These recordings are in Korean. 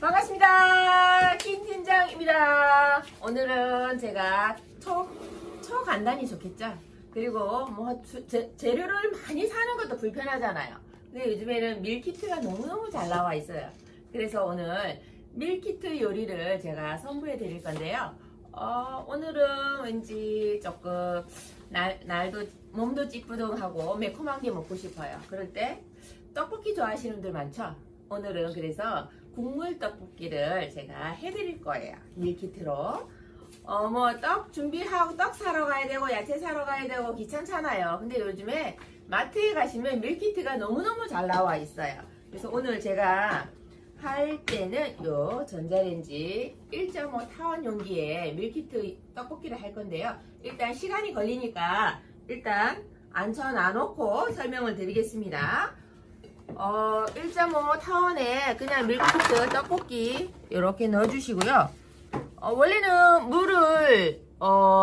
반갑습니다. 김팀장입니다. 오늘은 제가 초간단히 좋겠죠? 그리고 뭐 재료를 많이 사는 것도 불편하잖아요. 근데 요즘에는 밀키트가 너무너무 잘 나와 있어요. 그래서 오늘 밀키트 요리를 제가 선보여 드릴 건데요. 오늘은 왠지 조금 날도 몸도 찌뿌둥하고 매콤한 게 먹고 싶어요. 그럴 때 떡볶이 좋아하시는 분들 많죠? 오늘은 그래서 국물 떡볶이를 제가 해드릴 거예요. 밀키트로. 뭐 떡 준비하고 떡 사러 가야 되고 야채 사러 가야 되고 귀찮잖아요. 근데 요즘에 마트에 가시면 밀키트가 너무너무 잘 나와 있어요. 그래서 오늘 제가 할 때는 요 전자레인지 1.5 타원 용기에 밀키트 떡볶이를 할 건데요. 일단 시간이 걸리니까 일단 앉혀놔놓고 설명을 드리겠습니다. 1.5 타원에 그냥 밀키트 떡볶이 이렇게 넣어주시고요. 원래는 물을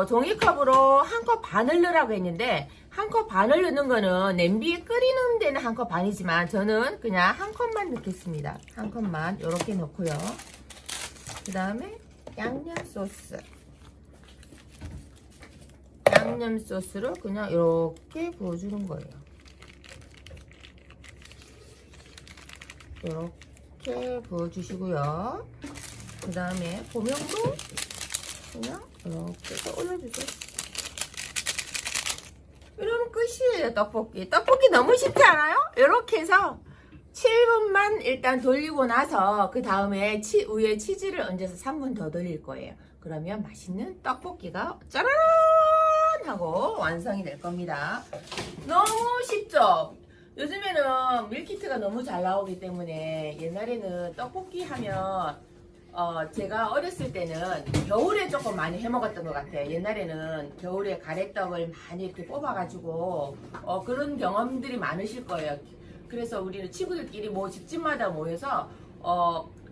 종이컵으로 한 컵 반을 넣으라고 했는데 한 컵 반을 넣는 거는 냄비에 끓이는 데는 한 컵 반이지만 저는 그냥 한 컵만 넣겠습니다. 한 컵만 이렇게 넣고요. 그 다음에 양념 소스를 그냥 이렇게 부어주는 거예요. 이렇게 부어주시고요. 그 다음에 고명도 그냥 이렇게 해서 올려주세요. 이러면 끝이에요. 떡볶이 너무 쉽지 않아요? 이렇게 해서 7분만 일단 돌리고 나서 그 다음에 위에 치즈를 얹어서 3분 더 돌릴 거예요. 그러면 맛있는 떡볶이가 짜라란 하고 완성이 될 겁니다. 너무 쉽죠? 요즘에는 밀키트가 너무 잘 나오기 때문에 옛날에는 떡볶이 하면 제가 어렸을 때는 겨울에 조금 많이 해 먹었던 것 같아요. 옛날에는 겨울에 가래떡을 많이 이렇게 뽑아가지고 그런 경험들이 많으실 거예요. 그래서 우리는 친구들끼리 집집마다 모여서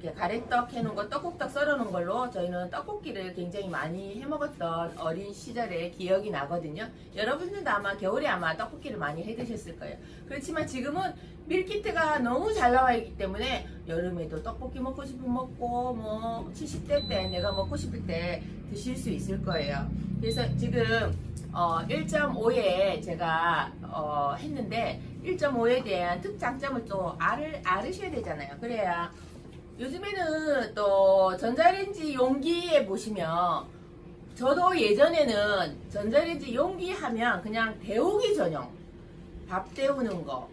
이렇게 가래떡 해놓은 거, 떡국떡 썰어놓은 걸로 저희는 떡볶이를 굉장히 많이 해 먹었던 어린 시절의 기억이 나거든요. 여러분들도 아마 겨울에 아마 떡볶이를 많이 해 드셨을 거예요. 그렇지만 지금은 밀키트가 너무 잘 나와 있기 때문에 여름에도 떡볶이 먹고 싶으면 먹고 뭐 70대 때 내가 먹고 싶을 때 드실 수 있을 거예요. 그래서 지금 1.5에 제가 했는데 1.5에 대한 특장점을 또 알으셔야 되잖아요. 그래야 요즘에는 또 전자레인지 용기에 보시면 저도 예전에는 전자레인지 용기 하면 그냥 데우기 전용 밥 데우는 거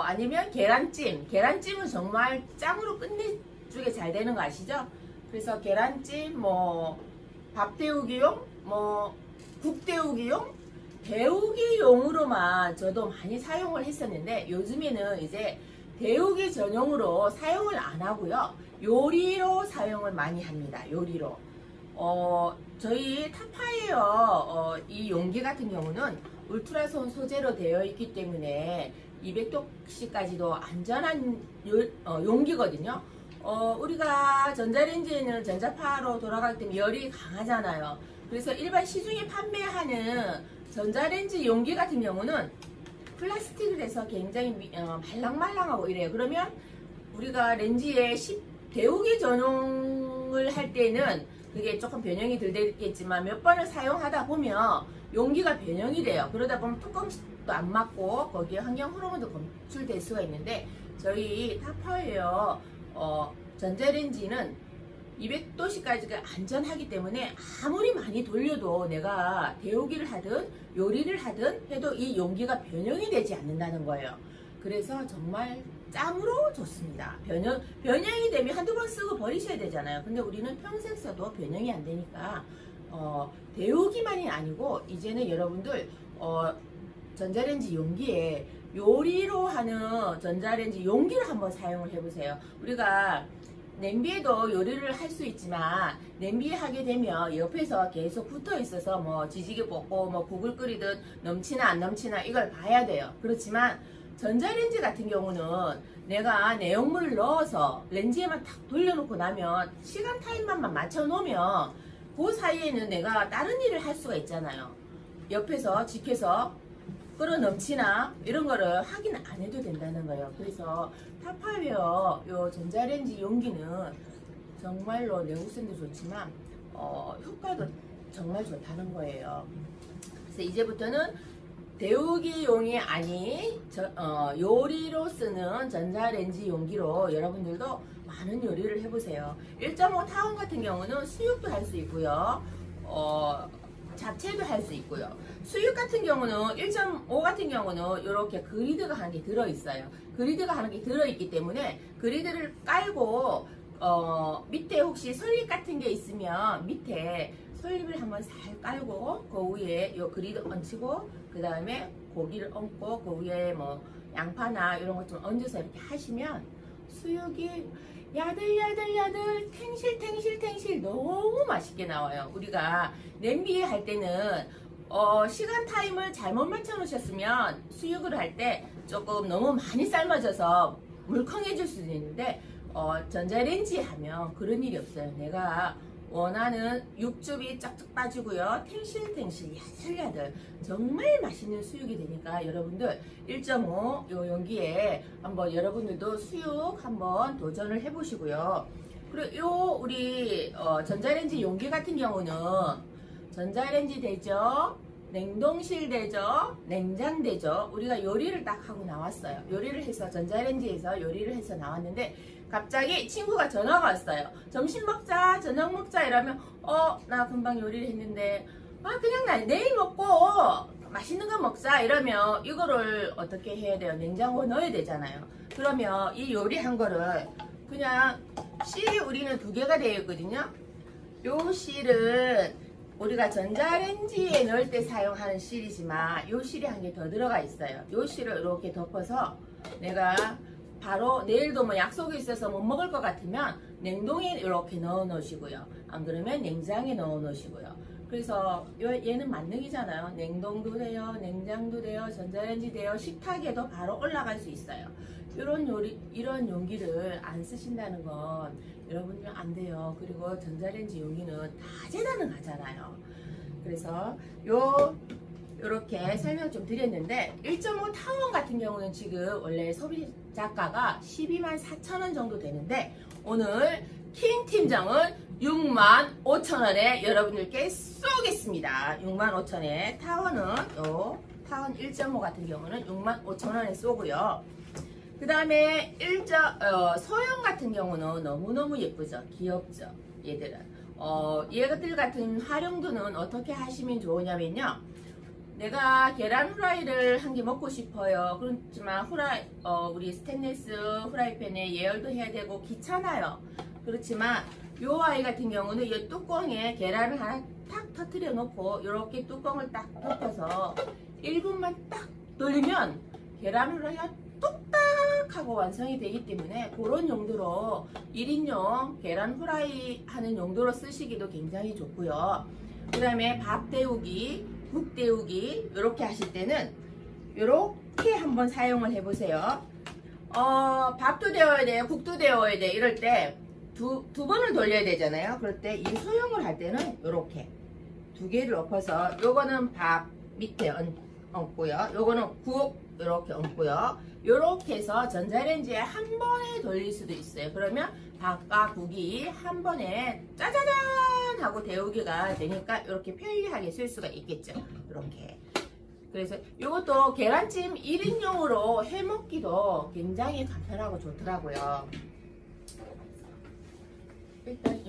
아니면 계란찜은 정말 짱으로 끝내주게 잘 되는 거 아시죠? 그래서 계란찜 밥 데우기용 국 데우기용 데우기용으로만 저도 많이 사용을 했었는데 요즘에는 이제 데우기 전용으로 사용을 안 하고요. 요리로 사용을 많이 합니다. 요리로. 저희 타파이어 이 용기 같은 경우는 울트라손 소재로 되어 있기 때문에 200도씨까지도 안전한 용기거든요. 우리가 전자레인지에는 전자파로 돌아가기 때문에 열이 강하잖아요. 그래서 일반 시중에 판매하는 전자레인지 용기 같은 경우는 플라스틱을 해서 굉장히 말랑말랑하고 이래요. 그러면 우리가 렌지에 데우기 전용을 할 때는 그게 조금 변형이 덜 되겠지만 몇 번을 사용하다 보면 용기가 변형이 돼요. 그러다 보면 뚜껑도 안 맞고 거기에 환경 호르몬도 검출될 수가 있는데 저희 타파웨어 전자레인지는 200도씨까지가 안전하기 때문에 아무리 많이 돌려도 내가 데우기를 하든 요리를 하든 해도 이 용기가 변형이 되지 않는다는 거예요. 그래서 정말 짱으로 좋습니다. 변형이 되면 한두 번 쓰고 버리셔야 되잖아요. 근데 우리는 평생 써도 변형이 안 되니까 데우기만이 아니고 이제는 여러분들 전자레인지 용기에 요리로 하는 전자레인지 용기를 한번 사용을 해보세요. 우리가 냄비에도 요리를 할 수 있지만 냄비에 하게 되면 옆에서 계속 붙어 있어서 지지개 볶고 국을 끓이듯 넘치나 안 넘치나 이걸 봐야 돼요. 그렇지만 전자레인지 같은 경우는 내가 내용물을 넣어서 렌지에만 탁 돌려놓고 나면 시간 타임만 맞춰 놓으면 그 사이에는 내가 다른 일을 할 수가 있잖아요. 옆에서 지켜서 끓어 넘치나 이런 거를 확인 안 해도 된다는 거예요. 그래서 타파웨어 요 전자레인지 용기는 정말로 내구성도 좋지만 효과도 정말 좋다는 거예요. 그래서 이제부터는 데우기용이 아닌 요리로 쓰는 전자레인지 용기로 여러분들도 많은 요리를 해보세요. 1.5 타원 같은 경우는 수육도 할 수 있고요. 잡채도 할 수 있고요. 수육 같은 경우는 1.5 같은 경우는 이렇게 그리드가 하나 게 들어있어요. 그리드가 하나 게 들어있기 때문에 그리드를 깔고 밑에 혹시 솔잎 같은 게 있으면 밑에 솔잎을 한번 살 깔고 그 위에 요 그리드 얹히고 그 다음에 고기를 얹고 그 위에 뭐 양파나 이런 것 좀 얹어서 이렇게 하시면 수육이 야들야들야들 탱실탱실탱실 너무 맛있게 나와요. 우리가 냄비에 할 때는 시간 타임을 잘못 맞춰 놓으셨으면 수육을 할 때 조금 너무 많이 삶아져서 물컹해질 수도 있는데 전자레인지 하면 그런 일이 없어요. 내가 원하는 육즙이 쫙쫙 빠지고요. 탱실탱실 야들야들 정말 맛있는 수육이 되니까 여러분들 1.5 요 용기에 한번 여러분들도 수육 한번 도전을 해보시고요. 그리고 요 우리 전자레인지 용기 같은 경우는 전자레인지 되죠. 냉동실 되죠. 냉장 되죠. 우리가 요리를 딱 하고 나왔어요. 요리를 해서 전자레인지에서 요리를 해서 나왔는데 갑자기 친구가 전화가 왔어요. 점심 먹자, 저녁 먹자 이러면 나 금방 요리를 했는데 그냥 내일 먹고 맛있는 거 먹자 이러면 이거를 어떻게 해야 돼요? 냉장고에 넣어야 되잖아요. 그러면 이 요리한 거를 그냥 실이 우리는 2개가 되어 있거든요. 요 실은 우리가 전자레인지에 넣을 때 사용하는 실이지만 요 실이 한 개 더 들어가 있어요. 요 실을 이렇게 덮어서 내가 바로 내일도 뭐 약속이 있어서 못 먹을 것 같으면 냉동에 이렇게 넣어 놓으시고요. 안 그러면 냉장에 넣어 놓으시고요. 그래서 얘는 만능이잖아요. 냉동도 돼요, 냉장도 돼요, 전자레인지 돼요, 식탁에도 바로 올라갈 수 있어요. 이런 용기를 안 쓰신다는 건 여러분들 안 돼요. 그리고 전자레인지 용기는 다재다능하잖아요. 그래서 요렇게 설명 좀 드렸는데 1.5 타원 같은 경우는 지금 원래 소비자가가 124,000원 정도 되는데 오늘 킹 팀장은 65,000원에 여러분들께 쏘겠습니다. 65,000원에 타원은 타원 1.5 같은 경우는 65,000원에 쏘고요. 그 다음에 소형 같은 경우는 너무너무 예쁘죠. 귀엽죠. 얘들은 얘들 같은 활용도는 어떻게 하시면 좋으냐면요. 내가 계란 후라이를 한 개 먹고 싶어요. 그렇지만 우리 스테인리스 후라이팬에 예열도 해야 되고 귀찮아요. 그렇지만 요 아이 같은 경우는 이 뚜껑에 계란을 하나 탁 터뜨려 놓고 이렇게 뚜껑을 딱 덮어서 1분만 딱 돌리면 계란 후라이가 뚝딱 하고 완성이 되기 때문에 그런 용도로 1인용 계란 후라이 하는 용도로 쓰시기도 굉장히 좋고요. 그 다음에 밥 데우기, 국 데우기 이렇게 하실 때는 이렇게 한번 사용을 해보세요. 밥도 데워야 돼요, 국도 데워야 돼. 이럴 때 두 번을 돌려야 되잖아요. 그럴 때 이 소형을 할 때는 이렇게 2개를 엎어서 요거는 밥 밑에 얹고요. 요거는 국 이렇게 얹고요. 이렇게 해서 전자레인지에 한 번에 돌릴 수도 있어요. 그러면 밥과 국이 한 번에 짜자잔 하고 데우기가 되니까 이렇게 편리하게 쓸 수가 있겠죠. 이렇게. 그래서 이것도 계란찜 1인용으로 해먹기도 굉장히 간편하고 좋더라고요. 일단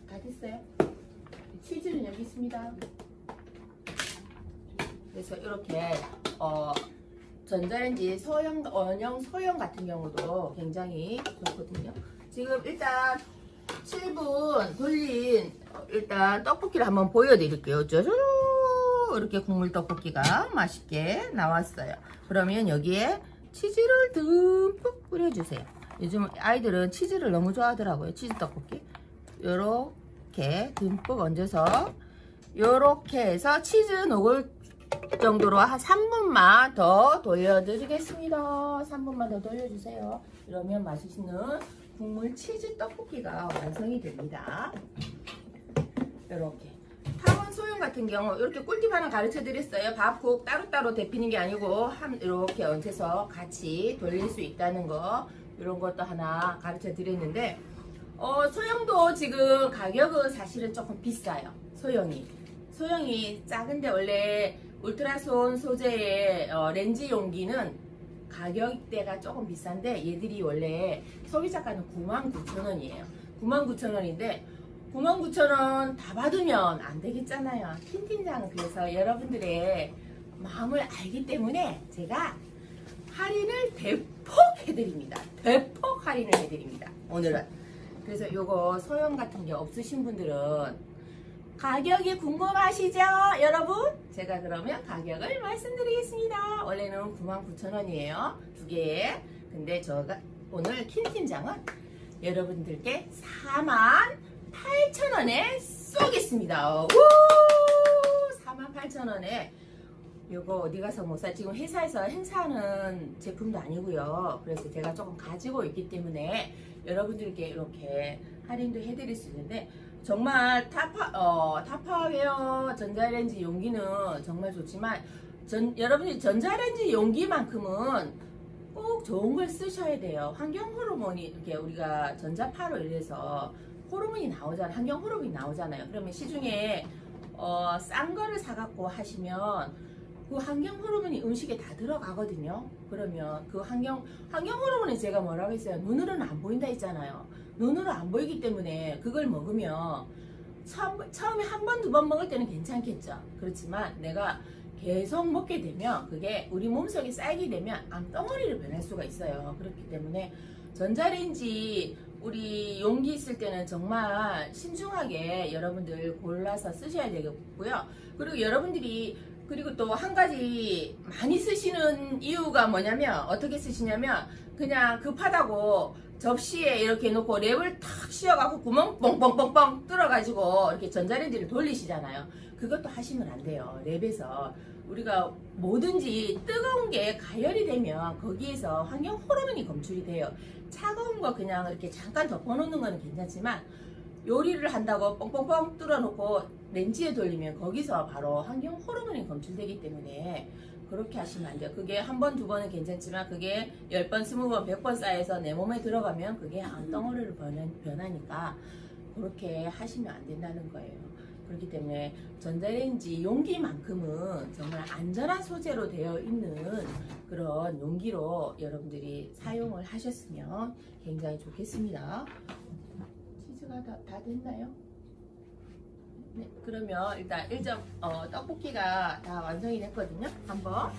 다 됐어요. 치즈는 여기 있습니다. 그래서 이렇게 전자레인지 원형 소형 같은 경우도 굉장히 좋거든요. 지금 일단 7분 돌린 일단 떡볶이를 한번 보여드릴게요. 짜잔! 이렇게 국물 떡볶이가 맛있게 나왔어요. 그러면 여기에 치즈를 듬뿍 뿌려주세요. 요즘 아이들은 치즈를 너무 좋아하더라고요. 치즈 떡볶이. 요렇게 듬뿍 얹어서 요렇게 해서 치즈 녹을 정도로 한 3분만 더 돌려드리겠습니다. 3분만 더 돌려주세요. 이러면 맛있는 국물 치즈 떡볶이가 완성이 됩니다. 이렇게 타원 소형 같은 경우 이렇게 꿀팁 하나 가르쳐 드렸어요. 밥, 국 따로따로 데피는 게 아니고 이렇게 얹혀서 같이 돌릴 수 있다는 거, 이런 것도 하나 가르쳐 드렸는데 소형도 지금 가격은 사실은 조금 비싸요. 소형이 작은데 원래 울트라손 소재의 렌즈 용기는 가격대가 조금 비싼데 얘들이 원래 소비자가는 99,000원이에요. 99,000원인데 99,000원 다 받으면 안 되겠잖아요. 틴틴장은 그래서 여러분들의 마음을 알기 때문에 제가 할인을 대폭 해드립니다. 대폭 할인을 해드립니다. 오늘은. 그래서 요거 소형 같은 게 없으신 분들은 가격이 궁금하시죠? 여러분? 제가 그러면 가격을 말씀드리겠습니다. 원래는 99,000원이에요. 두 개에. 근데 제가 오늘 킨팀장은 여러분들께 48,000원에 쏘겠습니다. 우! 48,000원에 요거 어디 가서 못 사. 지금 회사에서 행사하는 제품도 아니고요. 그래서 제가 조금 가지고 있기 때문에 여러분들께 이렇게 할인도 해드릴 수 있는데 정말 타파웨어 전자레인지 용기는 정말 좋지만 여러분이 전자레인지 용기만큼은 꼭 좋은 걸 쓰셔야 돼요. 환경 호르몬이 이렇게 우리가 전자파로 인해서 호르몬이 나오잖아요. 환경 호르몬이 나오잖아요. 그러면 시중에 싼 거를 사갖고 하시면 그 환경 호르몬이 음식에 다 들어가거든요. 그러면 그 환경 호르몬이 제가 뭐라고 했어요? 눈으로는 안 보인다 했잖아요. 눈으로 안 보이기 때문에 그걸 먹으면 처음에 한 번, 두 번 먹을 때는 괜찮겠죠. 그렇지만 내가 계속 먹게 되면 그게 우리 몸속에 쌓이게 되면 암덩어리로 변할 수가 있어요. 그렇기 때문에 전자레인지 우리 용기 있을 때는 정말 신중하게 여러분들 골라서 쓰셔야 되겠고요. 그리고 여러분들이 그리고 또 한 가지 많이 쓰시는 이유가 뭐냐면 어떻게 쓰시냐면 그냥 급하다고 접시에 이렇게 놓고 랩을 탁 씌워갖고 구멍 뻥뻥뻥뻥 뚫어가지고 이렇게 전자레인지를 돌리시잖아요. 그것도 하시면 안 돼요. 랩에서 우리가 뭐든지 뜨거운 게 가열이 되면 거기에서 환경 호르몬이 검출이 돼요. 차가운 거 그냥 이렇게 잠깐 덮어놓는 거는 괜찮지만 요리를 한다고 뻥뻥뻥 뚫어놓고 렌즈에 돌리면 거기서 바로 환경 호르몬이 검출되기 때문에 그렇게 하시면 안 돼요. 그게 한 번, 두 번은 괜찮지만 그게 10번, 20번, 100번 쌓여서 내 몸에 들어가면 그게 암덩어리로 변하니까 그렇게 하시면 안 된다는 거예요. 그렇기 때문에 전자레인지 용기만큼은 정말 안전한 소재로 되어 있는 그런 용기로 여러분들이 사용을 하셨으면 굉장히 좋겠습니다. 치즈가 다 됐나요? 네, 그러면 일단 떡볶이가 다 완성이 됐거든요. 한번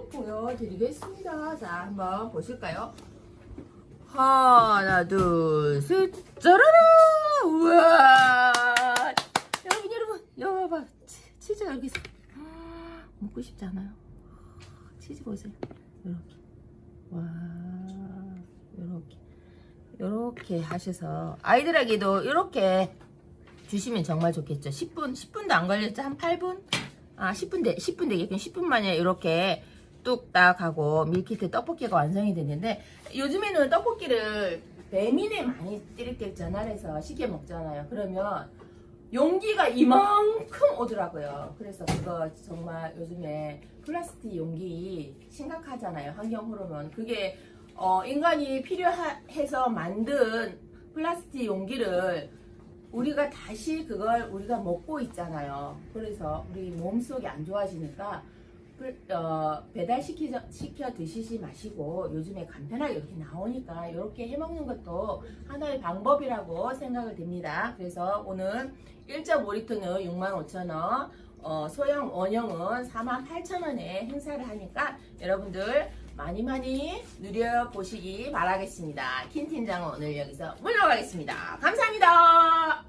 보여드리겠습니다. 자, 한번 보실까요? 하나, 둘, 셋, 짜라라! 우와! 여러분, 봐봐. 치즈가 이렇게 먹고 싶지 않아요? 치즈 보세요. 이렇게. 와, 요렇게 하셔서 아이들에게도 이렇게 주시면 정말 좋겠죠. 10분도 안 걸렸죠? 한 8분? 10분 되게끔 10분 만에 이렇게 뚝딱 하고 밀키트 떡볶이가 완성이 됐는데 요즘에는 떡볶이를 배민에 많이 띠릭띠릭 전화해서 쉽게 먹잖아요. 그러면 용기가 이만큼 오더라고요. 그래서 그거 정말 요즘에 플라스틱 용기 심각하잖아요. 환경 호르몬. 그게 인간이 필요해서 만든 플라스틱 용기를 우리가 다시 그걸 우리가 먹고 있잖아요. 그래서 우리 몸속이 안 좋아지니까 배달시켜 드시지 마시고 요즘에 간편하게 이렇게 나오니까 이렇게 해먹는 것도 하나의 방법이라고 생각을 됩니다. 그래서 오늘 1.5리터는 65,000원, 소형 원형은 48,000원에 행사를 하니까 여러분들 많이 누려보시기 바라겠습니다. 킨팀장은 오늘 여기서 물러가겠습니다. 감사합니다.